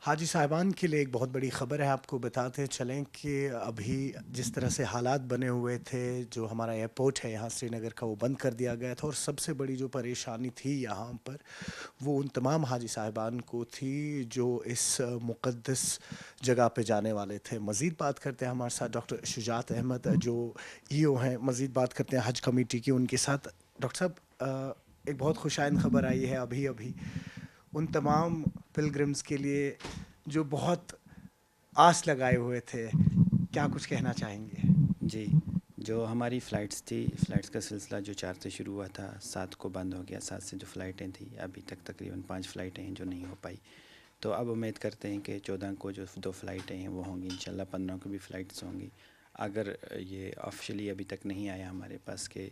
حاجی صاحبان کے لیے ایک بہت بڑی خبر ہے، آپ کو بتاتے چلیں کہ ابھی جس طرح سے حالات بنے ہوئے تھے، جو ہمارا ایئرپورٹ ہے یہاں سری نگر کا وہ بند کر دیا گیا تھا، اور سب سے بڑی جو پریشانی تھی یہاں پر وہ ان تمام حاجی صاحبان کو تھی جو اس مقدس جگہ پہ جانے والے تھے۔ مزید بات کرتے ہیں ہمارے ساتھ ڈاکٹر شجاعت احمد جو ای او ہیں، مزید بات کرتے ہیں حج کمیٹی کی، ان کے ساتھ۔ ڈاکٹر صاحب، ایک بہت خوش آئند خبر آئی ہے ابھی ابھی ان تمام پلگرمز کے لیے جو بہت آس لگائے ہوئے تھے، کیا کچھ کہنا چاہیں گے؟ جی، جو ہماری فلائٹس کا سلسلہ جو 4 سے شروع ہوا تھا، 7 کو بند ہو گیا۔ 7 سے جو فلائٹیں تھیں ابھی تک تقریباً 5 فلائٹیں ہیں جو نہیں ہو پائی، تو اب امید کرتے ہیں کہ 14 کو جو 2 فلائٹیں ہیں وہ ہوں گی، انشاءاللہ 15 کو بھی فلائٹس ہوں گی۔ اگر یہ آفیشلی ابھی تک نہیں آیا ہمارے پاس کہ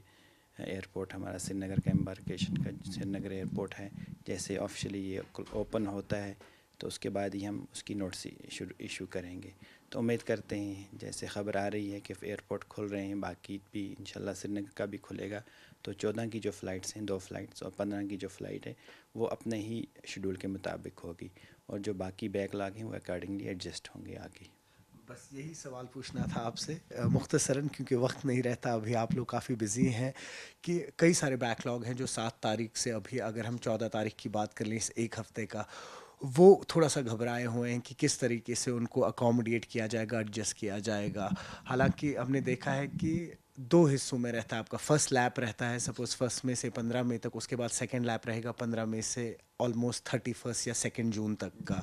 ایئرپورٹ ہمارا سری نگر کا امبارکیشن کا سری نگر ایئرپورٹ ہے، جیسے آفیشلی یہ اوپن ہوتا ہے تو اس کے بعد ہی ہم اس کی نوٹس ایشو کریں گے۔ تو امید کرتے ہیں، جیسے خبر آ رہی ہے کہ ایئرپورٹ کھل رہے ہیں، باقی بھی انشاءاللہ سری نگر کا بھی کھلے گا، تو 14 کی جو فلائٹس ہیں 2 فلائٹس اور 15 کی جو فلائٹ ہے وہ اپنے ہی شیڈول کے مطابق ہوگی، اور جو باقی بیک لاگ ہیں وہ اکارڈنگلی ایڈجسٹ ہوں گے آگے۔ بس یہی سوال پوچھنا تھا آپ سے مختصراً، کیونکہ وقت نہیں رہتا، ابھی آپ لوگ کافی بزی ہیں، کہ کئی سارے بیک لاگ ہیں جو 7 تاریخ سے ابھی اگر ہم 14 تاریخ کی بات کر لیں، اس ایک ہفتے کا، وہ تھوڑا سا گھبرائے ہوئے ہیں کہ کس طریقے سے ان کو اکوموڈیٹ کیا جائے گا، ایڈجسٹ کیا جائے گا۔ حالانکہ ہم نے دیکھا ہے کہ 2 حصوں میں رہتا ہے آپ کا۔ فرسٹ لیپ رہتا ہے سپوز فرسٹ میں سے 15 مئی تک، اس کے بعد سیکنڈ لیپ رہے گا 15 مئی سے آلموسٹ 31 یا 2 جون تک کا،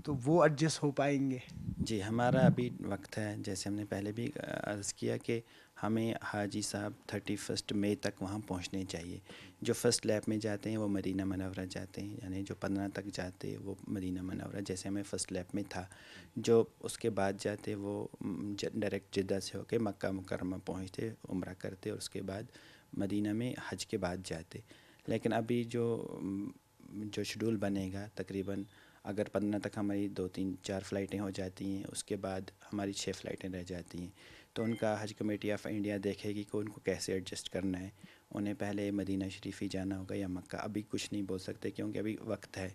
تو وہ ایڈجسٹ ہو پائیں گے؟ جی، ہمارا ابھی وقت ہے، جیسے ہم نے پہلے بھی عرض کیا کہ ہمیں حاجی صاحب 31 مئی تک وہاں پہنچنے چاہیے۔ جو فرسٹ لیپ میں جاتے ہیں وہ مدینہ منورہ جاتے ہیں، یعنی جو 15 تک جاتے ہیں وہ مدینہ منورہ، جیسے ہمیں فرسٹ لیپ میں تھا۔ جو اس کے بعد جاتے وہ ڈائریکٹ جدہ سے ہو کے مکہ مکرمہ پہنچتے، عمرہ کرتے، اور اس کے بعد مدینہ میں حج کے بعد جاتے۔ لیکن ابھی جو شیڈول بنے گا، تقریباً اگر 15 تک ہماری 2 3 4 فلائٹیں ہو جاتی ہیں، اس کے بعد ہماری 6 فلائٹیں رہ جاتی ہیں، تو ان کا حج کمیٹی آف انڈیا دیکھے گی کہ ان کو کیسے ایڈجسٹ کرنا ہے۔ انہیں پہلے مدینہ شریف ہی جانا ہوگا یا مکہ، ابھی کچھ نہیں بول سکتے کیونکہ ابھی وقت ہے۔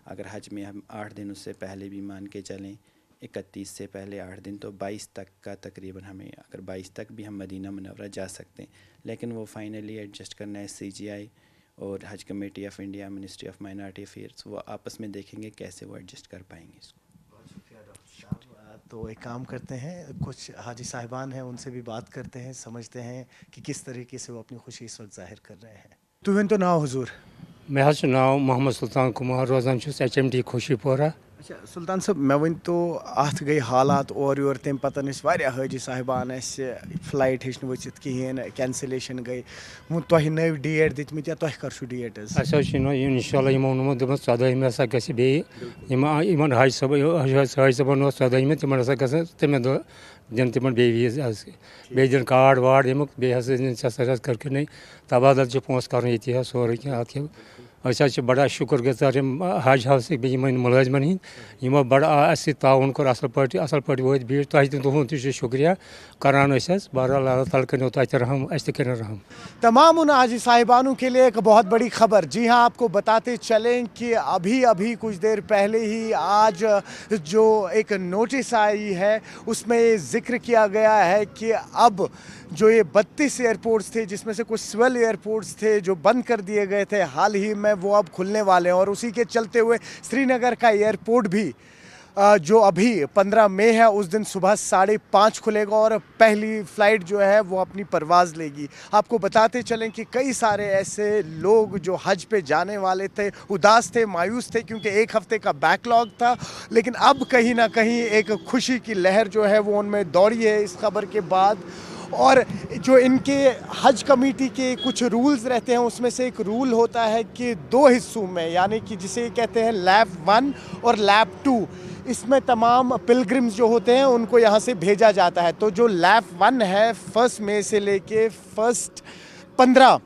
اگر حج میں ہم 8 دن اس سے پہلے بھی مان کے چلیں، 31 سے پہلے 8 دن، تو 22 تک کا تقریباً ہمیں، اگر 22 تک بھی ہم مدینہ منورہ جا سکتے ہیں، لیکن وہ فائنلی ایڈجسٹ کرنا ہے CGI اور حج committee of India, ministry of minority affairs, وہ آپس میں دیکھیں گے کیسے وہ ایڈجسٹ کر پائیں گے اس کو۔ بہت شکریہ ڈاکٹر صاحب۔ تو ایک کام کرتے ہیں، کچھ حاجی صاحبان ہیں ان سے بھی بات کرتے ہیں، سمجھتے ہیں کہ کس طریقے سے وہ اپنی خوشی اس وقت ظاہر کر رہے ہیں۔ تو ون تو ناو حضور؟ مے حظ چھُ ناو محمد سلطان کمار، روزان چھُس HMT خوشی پورہ۔ اچھا سلطان صاحب، مےٚ ؤنۍ تو اتھ گٔے حالات اورٕ یورٕ، تمہِ پتہٕ ٲسۍ واریاہ حٲجی صاحبان اَسہِ فلایٹ ہیٚچ نہٕ ؤژھِتھ کِہیٖنۍ، کینسلیشن گٔے، وۄنۍ تۄہہِ نٔوۍ ڈیٹ دِتمٕتۍ یا تۄہہِ کر چھُ ڈیٹ حظ؟ اَسہِ حظ چھُ اِنشاءاللہ یِمو ووٚنمُت، دوٚپمَس 14 ہسا گژھِ بیٚیہِ یِمن حاج صٲبن اوس 14 تِمن ہسا گژھن تَمے دۄہ دِنۍ تِمن بیٚیہِ ویٖز حظ، بیٚیہِ دِنۍ کارڈ وارڈ ییٚمیُک، بیٚیہِ ہسا دِنۍ ژےٚ سا حظ کٔرکھٕے تبادل چھِ پونٛسہٕ کَرُن ییٚتی حظ سورُے کینٛہہ اَتھ کیٛاہ۔ أسۍ حظ چھِ بڑٕ شُکُر گُزار یِم حج ہاوسٕکۍ بیٚیہِ یِمن مُلٲزمن ہِنٛدۍ، یِمو بڑٕ اَسہِ سۭتۍ تعاوُن کوٚر، اَصٕل پٲٹھۍ وٲتۍ بیٖٹھۍ، تۄہہِ تہِ تُہُنٛد تہِ چھُ شُکریہ کران أسۍ حظ۔ بہرحال اللہ تعالیٰ کٔرِنو تۄہہِ تہِ رحم، اَسہِ تہِ کٔرِنۍ رحم۔ تمام ان حاجی صاحبانوں کے لیے ایک بہت بڑی خبر، جی ہاں، آپ کو بتاتے چلیں کہ ابھی کچھ دیر پہلے ہی آج جو ایک نوٹس آئی ہے اس میں یہ ذکر کیا گیا ہے کہ اب جو یہ 32 ایئرپورٹس تھے، جس میں سے کچھ سول ایئرپورٹس تھے جو بند کر دیے گئے تھے حال ہی میں، وہ اب کھلنے والے ہیں، اور اسی کے چلتے ہوئے سری نگر کا ایئرپورٹ بھی جو ابھی 15 مئی ہے اس دن صبح 5:30 کھلے گا، اور پہلی فلائٹ جو ہے وہ اپنی پرواز لے گی۔ آپ کو بتاتے چلیں کہ کئی سارے ایسے لوگ جو حج پہ جانے والے تھے اداس تھے، مایوس تھے، کیونکہ ایک ہفتے کا بیک لاگ تھا، لیکن اب کہیں نہ کہیں ایک خوشی کی لہر جو ہے وہ ان میں دوڑی ہے اس خبر کے بعد۔ اور جو ان کے حج کمیٹی کے کچھ رولز رہتے ہیں، اس میں سے ایک رول ہوتا ہے کہ 2 حصوں میں، یعنی کہ جسے کہتے ہیں لیپ 1 اور لیپ 2، اس میں تمام پلگرمز جو ہوتے ہیں ان کو یہاں سے بھیجا جاتا ہے۔ تو جو لیپ 1 ہے 1 مئی سے لے کے 15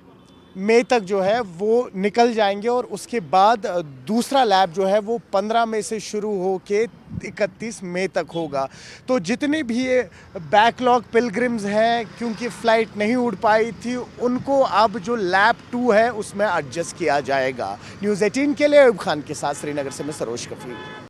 مئی تک جو ہے وہ نکل جائیں گے، اور اس کے بعد دوسرا لیپ جو ہے وہ 15 مئی سے شروع ہو کے 31 مئی تک ہوگا۔ تو جتنے بھی بیک لاگ پلگرمز ہیں، کیونکہ فلائٹ نہیں اڑ پائی تھی، ان کو اب جو لیپ 2 ہے اس میں ایڈجسٹ کیا جائے گا۔ نیوز 18 کے لیے ایوب خان کے ساتھ سری نگر سے میں سروش کفیل۔